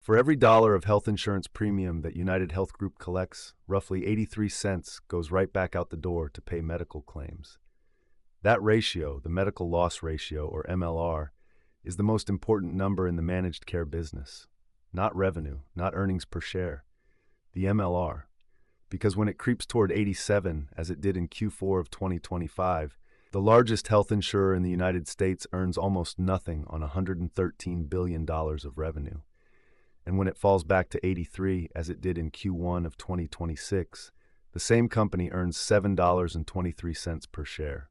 For every dollar of health insurance premium that UnitedHealth Group collects, roughly 83 cents goes right back out the door to pay medical claims. That ratio, the medical loss ratio, or MLR, is the most important number in the managed care business. Not revenue, not earnings per share. The MLR. Because when it creeps toward 87, as it did in Q4 of 2025, the largest health insurer in the United States earns almost nothing on $113 billion of revenue. And when it falls back to 83, as it did in Q1 of 2026, the same company earns $7.23 per share.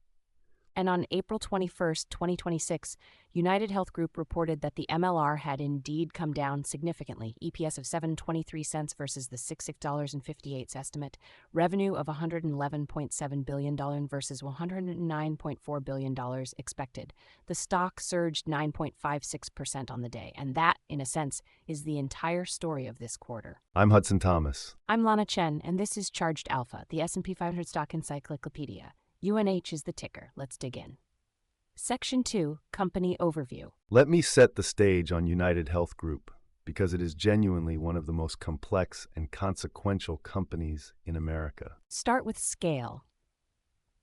And on April 21, 2026, UnitedHealth Group reported that the MLR had indeed come down significantly, EPS of $7.23 versus the $6.58 estimate, revenue of $111.7 billion versus $109.4 billion expected. The stock surged 9.56% on the day, and that, in a sense, is the entire story of this quarter. I'm Hudson Thomas. I'm Lana Chen, and this is Charged Alpha, the S&P 500 Stock Encyclopedia. UNH is the ticker. Let's dig in. Section 2, Company Overview. Let me set the stage on UnitedHealth Group, because it is genuinely one of the most complex and consequential companies in America. Start with scale.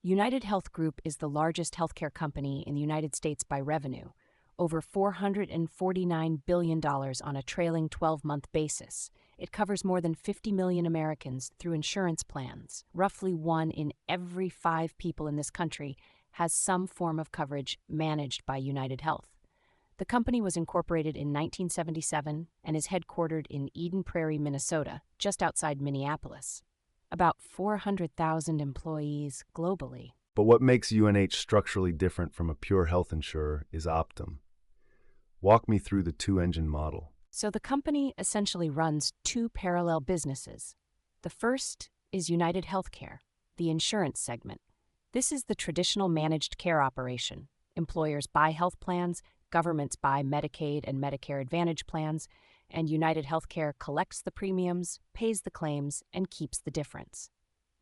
UnitedHealth Group is the largest healthcare company in the United States by revenue, over $449 billion on a trailing 12-month basis. It covers more than 50 million Americans through insurance plans. Roughly 1 in every 5 people in this country has some form of coverage managed by UnitedHealth. The company was incorporated in 1977 and is headquartered in Eden Prairie, Minnesota, just outside Minneapolis. About 400,000 employees globally. But what makes UNH structurally different from a pure health insurer is Optum. Walk me through the two-engine model. So the company essentially runs 2 parallel businesses. The first is UnitedHealthcare, the insurance segment. This is the traditional managed care operation. Employers buy health plans, governments buy Medicaid and Medicare Advantage plans, and UnitedHealthcare collects the premiums, pays the claims, and keeps the difference.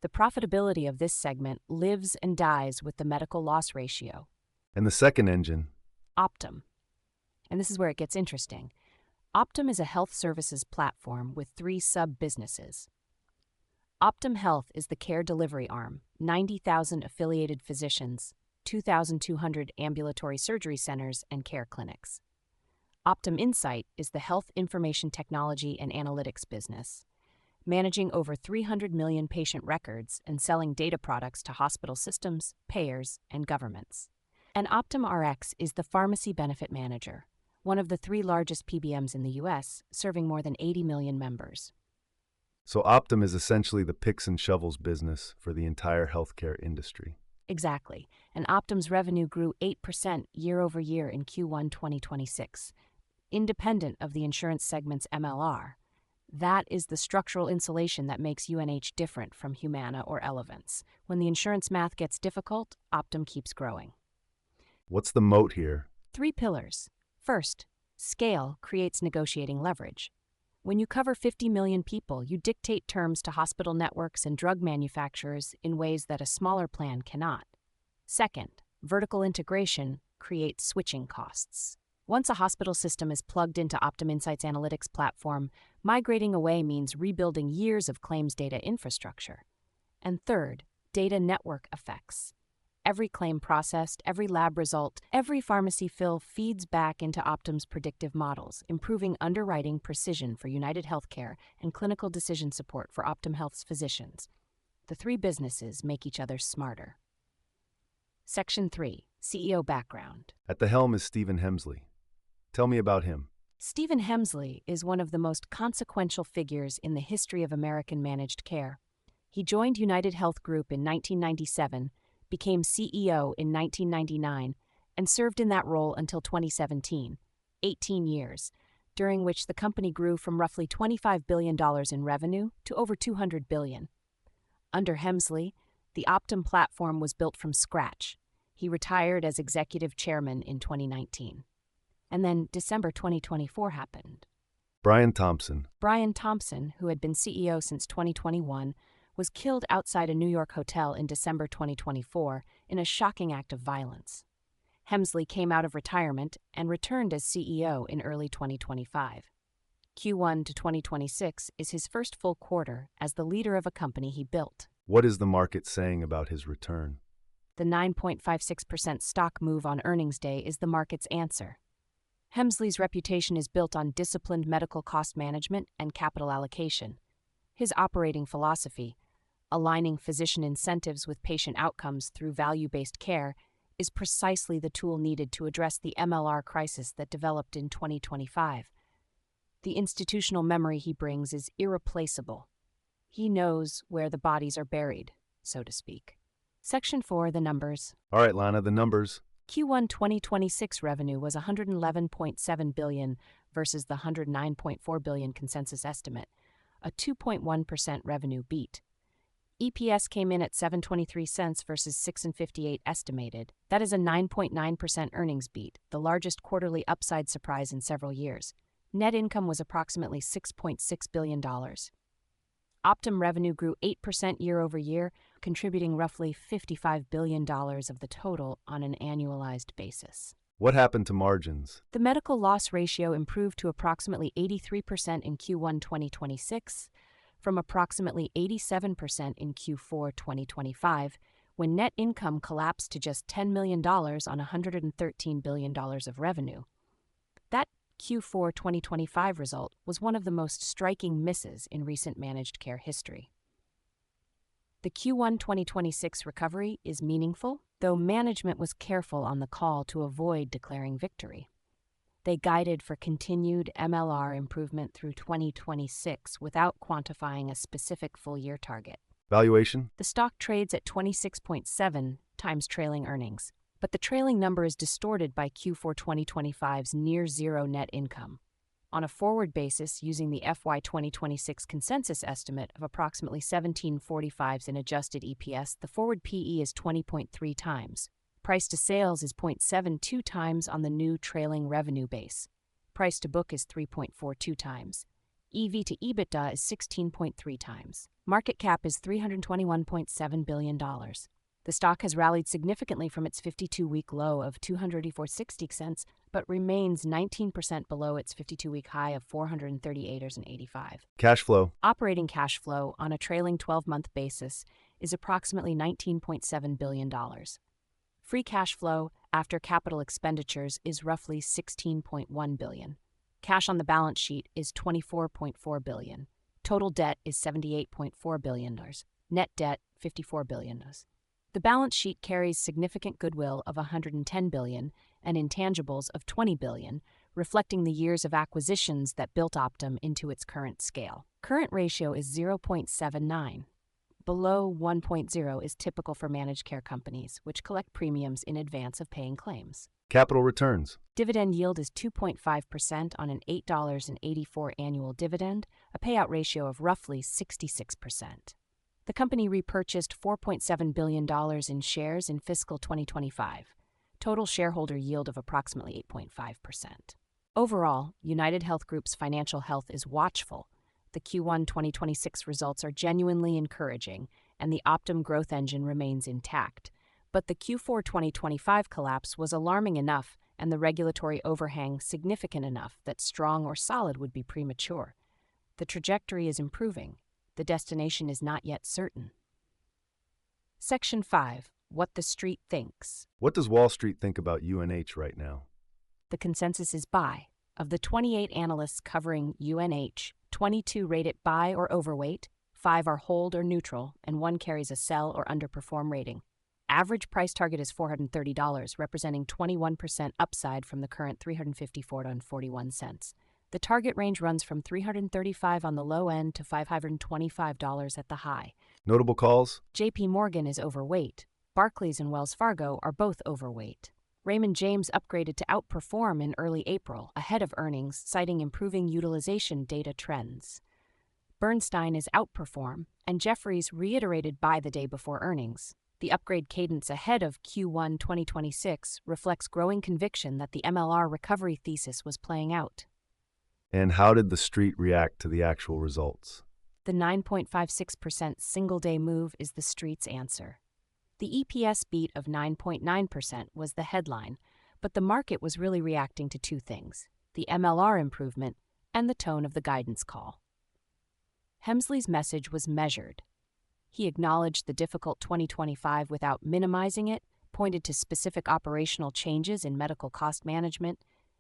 The profitability of this segment lives and dies with the medical loss ratio. And the second engine? Optum. And this is where it gets interesting. Optum is a health services platform with 3 sub-businesses. Optum Health is the care delivery arm, 90,000 affiliated physicians, 2,200 ambulatory surgery centers and care clinics. Optum Insight is the health information technology and analytics business, managing over 300 million patient records and selling data products to hospital systems, payers, and governments. And Optum Rx is the pharmacy benefit manager, one of the 3 largest PBMs in the U.S., serving more than 80 million members. So Optum is essentially the picks and shovels business for the entire healthcare industry. Exactly. And Optum's revenue grew 8% year over year in Q1 2026, independent of the insurance segment's MLR. That is the structural insulation that makes UNH different from Humana or Elevance. When the insurance math gets difficult, Optum keeps growing. What's the moat here? 3 pillars. First, scale creates negotiating leverage. When you cover 50 million people, you dictate terms to hospital networks and drug manufacturers in ways that a smaller plan cannot. Second, vertical integration creates switching costs. Once a hospital system is plugged into Optum Insight's analytics platform, migrating away means rebuilding years of claims data infrastructure. And third, data network effects. Every claim processed, every lab result, every pharmacy fill feeds back into Optum's predictive models, improving underwriting precision for UnitedHealthcare and clinical decision support for Optum Health's physicians. The 3 businesses make each other smarter. Section 3, CEO Background. At the helm is Stephen Hemsley. Tell me about him. Stephen Hemsley is one of the most consequential figures in the history of American managed care. He joined UnitedHealth Group in 1997, became CEO in 1999, and served in that role until 2017, 18 years, during which the company grew from roughly $25 billion in revenue to over $200 billion. Under Hemsley, the Optum platform was built from scratch. He retired as executive chairman in 2019. And then December 2024 happened. Brian Thompson. Brian Thompson, who had been CEO since 2021, was killed outside a New York hotel in December 2024 in a shocking act of violence. Hemsley came out of retirement and returned as CEO in early 2025. Q1 to 2026 is his first full quarter as the leader of a company he built. What is the market saying about his return? The 9.56% stock move on earnings day is the market's answer. Hemsley's reputation is built on disciplined medical cost management and capital allocation. His operating philosophy, aligning physician incentives with patient outcomes through value-based care, is precisely the tool needed to address the MLR crisis that developed in 2025. The institutional memory he brings is irreplaceable. He knows where the bodies are buried, so to speak. Section 4, the numbers. All right, Lana, the numbers. Q1 2026 revenue was $111.7 billion versus the $109.4 billion consensus estimate, a 2.1% revenue beat. EPS came in at 7.23 cents versus 6.58 estimated. That is a 9.9% earnings beat, the largest quarterly upside surprise in several years. Net income was approximately $6.6 billion. Optum revenue grew 8% year over year, contributing roughly $55 billion of the total on an annualized basis. What happened to margins? The medical loss ratio improved to approximately 83% in Q1 2026, from approximately 87% in Q4 2025, when net income collapsed to just $10 million on $113 billion of revenue. That Q4 2025 result was one of the most striking misses in recent managed care history. The Q1 2026 recovery is meaningful, though management was careful on the call to avoid declaring victory. They guided for continued MLR improvement through 2026 without quantifying a specific full-year target. Valuation? The stock trades at 26.7 times trailing earnings, but the trailing number is distorted by Q4 2025's near-zero net income. On a forward basis, using the FY 2026 consensus estimate of approximately 17.45 in adjusted EPS, the forward PE is 20.3 times. Price to sales is 0.72 times on the new trailing revenue base. Price to book is 3.42 times. EV to EBITDA is 16.3 times. Market cap is $321.7 billion. The stock has rallied significantly from its 52-week low of $284.60, but remains 19% below its 52-week high of $438.85. Cash flow? Operating cash flow on a trailing 12-month basis is approximately $19.7 billion. Free cash flow after capital expenditures is roughly $16.1 billion. Cash on the balance sheet is $24.4 billion. Total debt is $78.4 billion. Net debt, $54 billion. The balance sheet carries significant goodwill of $110 billion and intangibles of $20 billion, reflecting the years of acquisitions that built Optum into its current scale. Current ratio is 0.79. Below 1.0 is typical for managed care companies, which collect premiums in advance of paying claims. Capital returns? Dividend yield is 2.5% on an $8.84 annual dividend, a payout ratio of roughly 66%. The company repurchased $4.7 billion in shares in fiscal 2025, total shareholder yield of approximately 8.5%. Overall, UnitedHealth Group's financial health is watchful. The Q1 2026 results are genuinely encouraging, and the Optum growth engine remains intact. But the Q4 2025 collapse was alarming enough and the regulatory overhang significant enough that strong or solid would be premature. The trajectory is improving. The destination is not yet certain. Section 5. What the Street Thinks. What does Wall Street think about UNH right now? The consensus is buy. Of the 28 analysts covering UNH, 22 rate it buy or overweight, 5 are hold or neutral, and 1 carries a sell or underperform rating. Average price target is $430, representing 21% upside from the current $354.41. The target range runs from $335 on the low end to $525 at the high. Notable calls? JP Morgan is overweight. Barclays and Wells Fargo are both overweight. Raymond James upgraded to outperform in early April, ahead of earnings, citing improving utilization data trends. Bernstein is outperform, and Jefferies reiterated buy the day before earnings. The upgrade cadence ahead of Q1 2026 reflects growing conviction that the MLR recovery thesis was playing out. And how did the street react to the actual results? The 9.56% single-day move is the street's answer. The EPS beat of 9.9% was the headline, but the market was really reacting to two things: the MLR improvement and the tone of the guidance call. Hemsley's message was measured. He acknowledged the difficult 2025 without minimizing it, pointed to specific operational changes in medical cost management,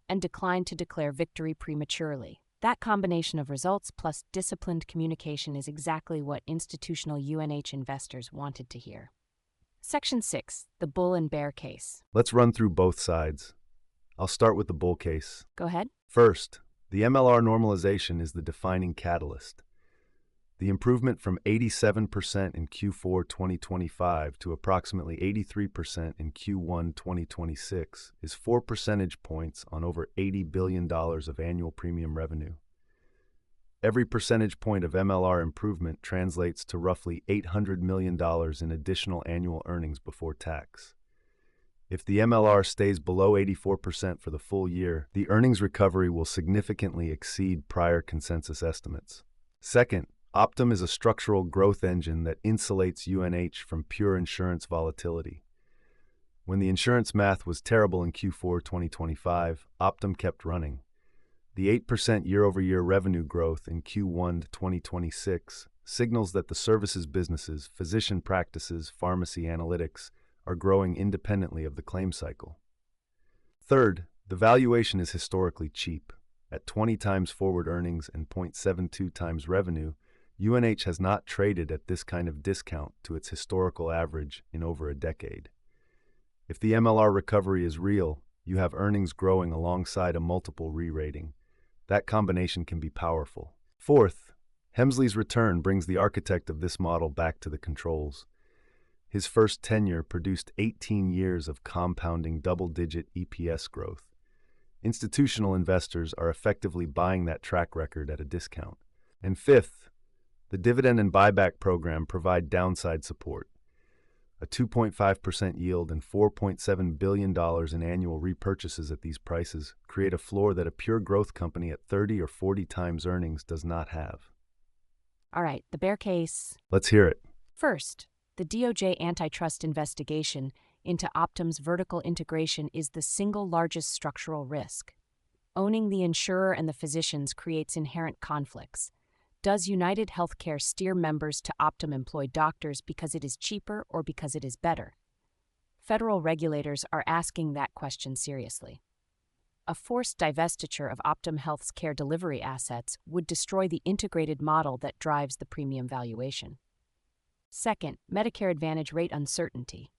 and declined to declare victory prematurely. That combination of results plus disciplined communication is exactly what institutional UNH investors wanted to hear. Section 6, the bull and bear case. Let's run through both sides. I'll start with the bull case. Go ahead. First, the MLR normalization is the defining catalyst. The improvement from 87% in Q4 2025 to approximately 83% in Q1 2026 is 4 percentage points on over $80 billion of annual premium revenue. Every percentage point of MLR improvement translates to roughly $800 million in additional annual earnings before tax. If the MLR stays below 84% for the full year, the earnings recovery will significantly exceed prior consensus estimates. Second, Optum is a structural growth engine that insulates UNH from pure insurance volatility. When the insurance math was terrible in Q4 2025, Optum kept running. The 8% year-over-year revenue growth in Q1 2026 signals that the services businesses, physician practices, pharmacy analytics, are growing independently of the claim cycle. Third, the valuation is historically cheap. At 20 times forward earnings and 0.72 times revenue, UNH has not traded at this kind of discount to its historical average in over a decade. If the MLR recovery is real, you have earnings growing alongside a multiple re-rating. That combination can be powerful. Fourth, Hemsley's return brings the architect of this model back to the controls. His first tenure produced 18 years of compounding double-digit EPS growth. Institutional investors are effectively buying that track record at a discount. And fifth, the dividend and buyback program provide downside support. A 2.5% yield and $4.7 billion in annual repurchases at these prices create a floor that a pure growth company at 30 or 40 times earnings does not have. All right, the bear case. Let's hear it. First, the DOJ antitrust investigation into Optum's vertical integration is the single largest structural risk. Owning the insurer and the physicians creates inherent conflicts. Does UnitedHealthcare steer members to Optum-employed doctors because it is cheaper or because it is better? Federal regulators are asking that question seriously. A forced divestiture of Optum Health's care delivery assets would destroy the integrated model that drives the premium valuation. Second, Medicare Advantage rate uncertainty.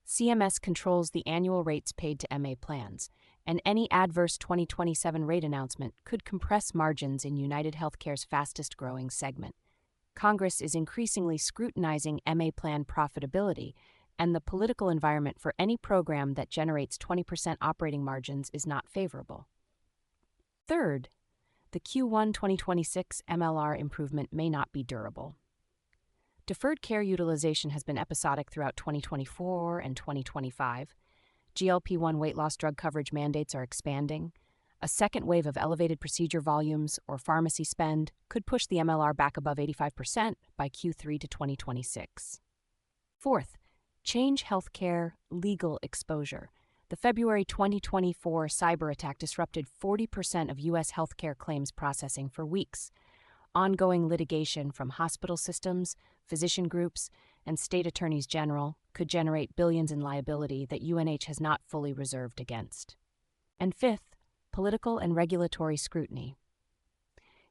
CMS controls the annual rates paid to MA plans, and any adverse 2027 rate announcement could compress margins in UnitedHealthcare's fastest-growing segment. Congress is increasingly scrutinizing MA plan profitability, and the political environment for any program that generates 20% operating margins is not favorable. Third, the Q1 2026 MLR improvement may not be durable. Deferred care utilization has been episodic throughout 2024 and 2025. GLP-1 weight loss drug coverage mandates are expanding. A second wave of elevated procedure volumes or pharmacy spend could push the MLR back above 85% by Q3 to 2026. Fourth, Change Healthcare legal exposure. The February 2024 cyber attack disrupted 40% of U.S. healthcare claims processing for weeks. Ongoing litigation from hospital systems, physician groups, and state attorneys general could generate billions in liability that UNH has not fully reserved against. And fifth, political and regulatory scrutiny.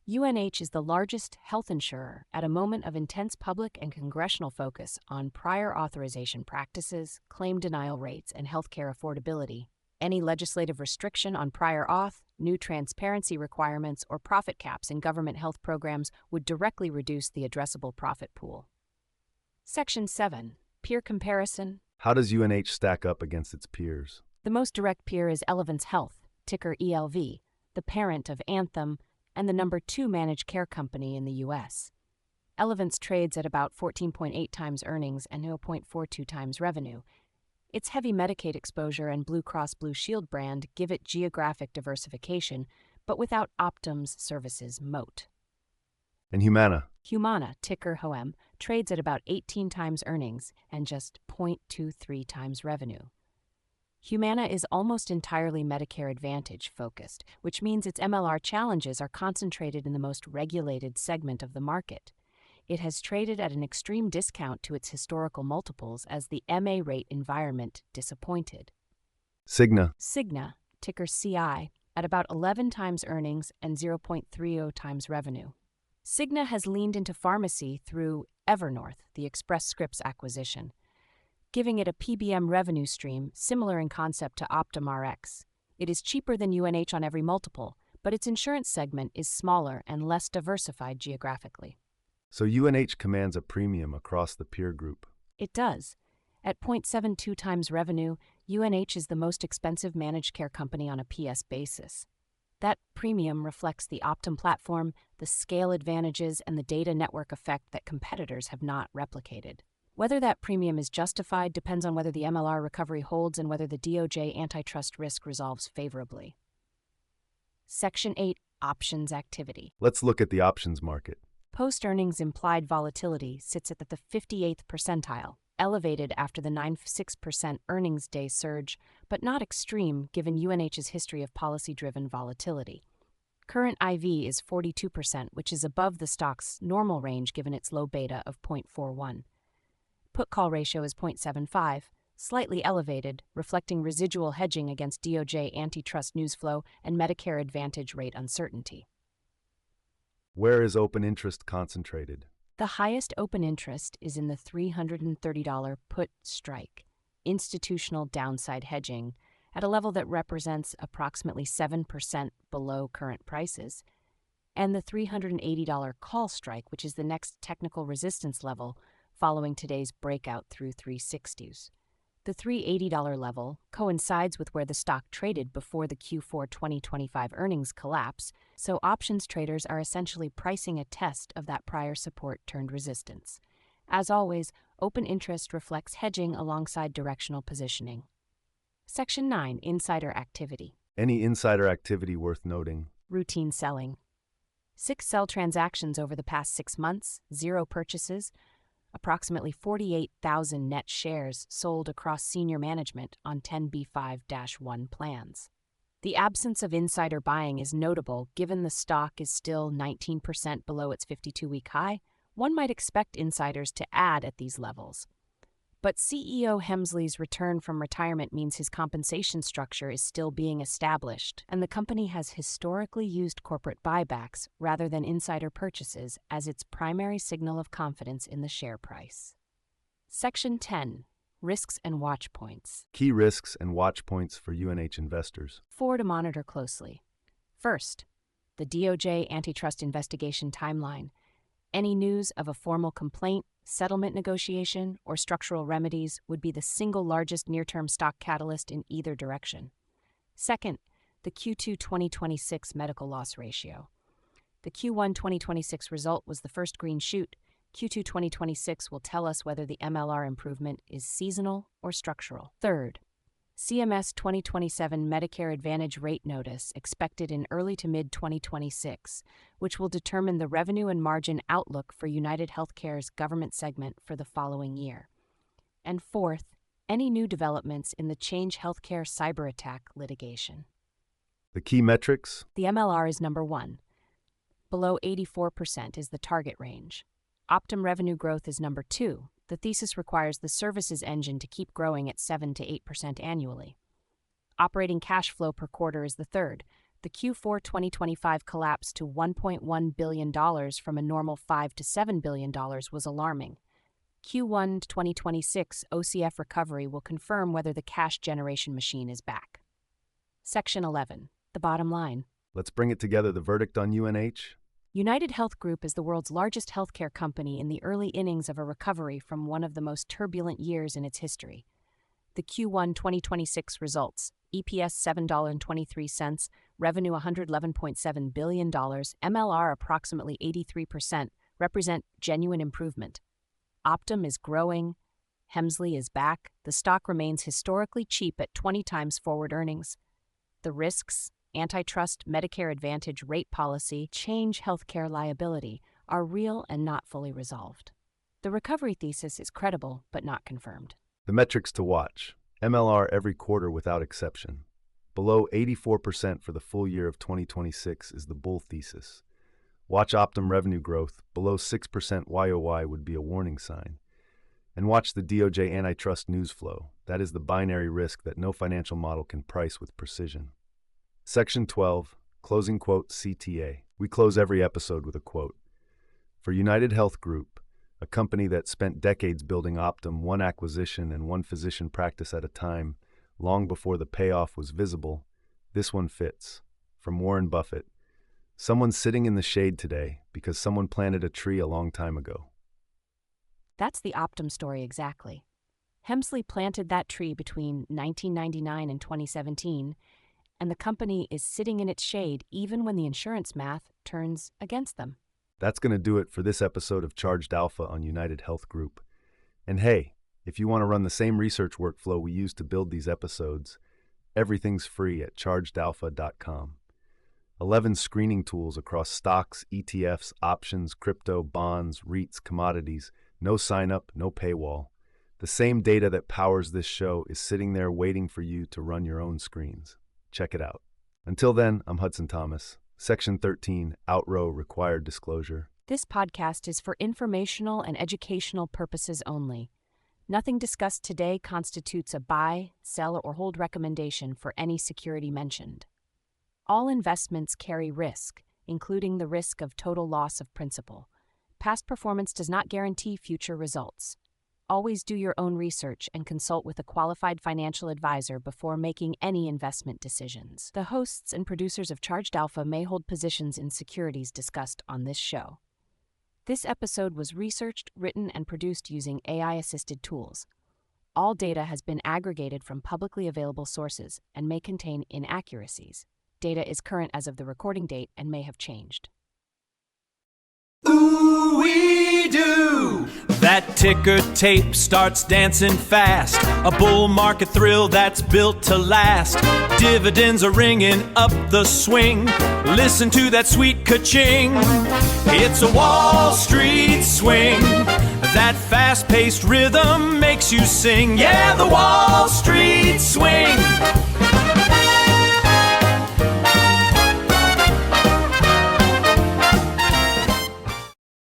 UNH is the largest health insurer at a moment of intense public and congressional focus on prior authorization practices, claim denial rates, and healthcare affordability. Any legislative restriction on prior auth, new transparency requirements, or profit caps in government health programs would directly reduce the addressable profit pool. Section 7. Peer comparison. How does UNH stack up against its peers? The most direct peer is Elevance Health, ticker ELV, the parent of Anthem and the number 2 managed care company in the U.S. Elevance trades at about 14.8 times earnings and 0.42 times revenue. Its heavy Medicaid exposure and Blue Cross Blue Shield brand give it geographic diversification, but without Optum's services moat. And Humana? Humana, ticker HOM, trades at about 18 times earnings and just 0.23 times revenue. Humana is almost entirely Medicare Advantage focused, which means its MLR challenges are concentrated in the most regulated segment of the market. It has traded at an extreme discount to its historical multiples as the MA rate environment disappointed. Cigna, ticker CI, at about 11 times earnings and 0.30 times revenue. Cigna has leaned into pharmacy through Evernorth, the Express Scripts acquisition, giving it a PBM revenue stream similar in concept to OptumRx. It is cheaper than UNH on every multiple, but its insurance segment is smaller and less diversified geographically. So UNH commands a premium across the peer group. It does. At 0.72 times revenue, UNH is the most expensive managed care company on a PS basis. That premium reflects the Optum platform, the scale advantages, and the data network effect that competitors have not replicated. Whether that premium is justified depends on whether the MLR recovery holds and whether the DOJ antitrust risk resolves favorably. Section 8, Options Activity. Let's look at the options market. Post-earnings implied volatility sits at the 58th percentile, elevated after the 96% earnings day surge, but not extreme given UNH's history of policy-driven volatility. Current IV is 42%, which is above the stock's normal range given its low beta of 0.41. Put-call ratio is 0.75, slightly elevated, reflecting residual hedging against DOJ antitrust news flow and Medicare Advantage rate uncertainty. Where is open interest concentrated? The highest open interest is in the $330 put strike, institutional downside hedging, at a level that represents approximately 7% below current prices, and the $380 call strike, which is the next technical resistance level following today's breakout through 360s. The $380 level coincides with where the stock traded before the Q4 2025 earnings collapse, so options traders are essentially pricing a test of that prior support turned resistance. As always, open interest reflects hedging alongside directional positioning. Section 9, Insider Activity. Any insider activity worth noting? Routine selling. 6 sell transactions over the past 6 months, 0 purchases, approximately 48,000 net shares sold across senior management on 10b5-1 plans. The absence of insider buying is notable given the stock is still 19% below its 52-week high. One might expect insiders to add at these levels. But CEO Hemsley's return from retirement means his compensation structure is still being established, and the company has historically used corporate buybacks rather than insider purchases as its primary signal of confidence in the share price. Section 10, Risks and Watch Points. Key risks and watch points for UNH investors. 4 to monitor closely. First, the DOJ antitrust investigation timeline. Any news of a formal complaint, settlement negotiation, or structural remedies would be the single largest near-term stock catalyst in either direction. Second, the Q2 2026 medical loss ratio. The Q1 2026 result was the first green shoot. Q2 2026 will tell us whether the MLR improvement is seasonal or structural. Third, CMS 2027 Medicare Advantage rate notice expected in early to mid-2026, which will determine the revenue and margin outlook for UnitedHealthcare's government segment for the following year. And fourth, any new developments in the Change Healthcare cyber attack litigation. The key metrics? The MLR is number 1. Below 84% is the target range. Optum revenue growth is number 2. The thesis requires the services engine to keep growing at 7 to 8% annually. Operating cash flow per quarter is the third. The Q4 2025 collapse to $1.1 billion from a normal $5 to $7 billion was alarming. Q1 2026 OCF recovery will confirm whether the cash generation machine is back. Section 11, the bottom line. Let's bring it together. The verdict on UNH? UnitedHealth Group is the world's largest healthcare company in the early innings of a recovery from one of the most turbulent years in its history. The Q1 2026 results: EPS $7.23, revenue $111.7 billion, MLR approximately 83%, represent genuine improvement. Optum is growing, Hemsley is back, the stock remains historically cheap at 20 times forward earnings. The risks, antitrust, Medicare Advantage rate policy, Change Healthcare liability, are real and not fully resolved. The recovery thesis is credible but not confirmed. The metrics to watch. MLR every quarter without exception. Below 84% for the full year of 2026 is the bull thesis. Watch Optum revenue growth. Below 6% YOY would be a warning sign. And watch the DOJ antitrust news flow. That is the binary risk that no financial model can price with precision. Section 12, closing quote CTA. We close every episode with a quote. For UnitedHealth Group, a company that spent decades building Optum one acquisition and one physician practice at a time, long before the payoff was visible, this one fits. From Warren Buffett. Someone's sitting in the shade today because someone planted a tree a long time ago. That's the Optum story exactly. Hemsley planted that tree between 1999 and 2017, and the company is sitting in its shade even when the insurance math turns against them. That's going to do it for this episode of Charged Alpha on UnitedHealth Group. And hey, if you want to run the same research workflow we use to build these episodes, everything's free at chargedalpha.com. 11 screening tools across stocks, ETFs, options, crypto, bonds, REITs, commodities. No sign-up, no paywall. The same data that powers this show is sitting there waiting for you to run your own screens. Check it out. Until then, I'm Hudson Thomas. Section 13, Outrow Required Disclosure. This podcast is for informational and educational purposes only. Nothing discussed today constitutes a buy, sell, or hold recommendation for any security mentioned. All investments carry risk, including the risk of total loss of principal. Past performance does not guarantee future results. Always do your own research and consult with a qualified financial advisor before making any investment decisions. The hosts and producers of Charged Alpha may hold positions in securities discussed on this show. This episode was researched, written, and produced using AI-assisted tools. All data has been aggregated from publicly available sources and may contain inaccuracies. Data is current as of the recording date and may have changed. Ooh-wee-doo! That ticker tape starts dancing fast. A bull market thrill that's built to last. Dividends are ringing up the swing. Listen to that sweet ka-ching. It's a Wall Street swing. That fast-paced rhythm makes you sing. Yeah, the Wall Street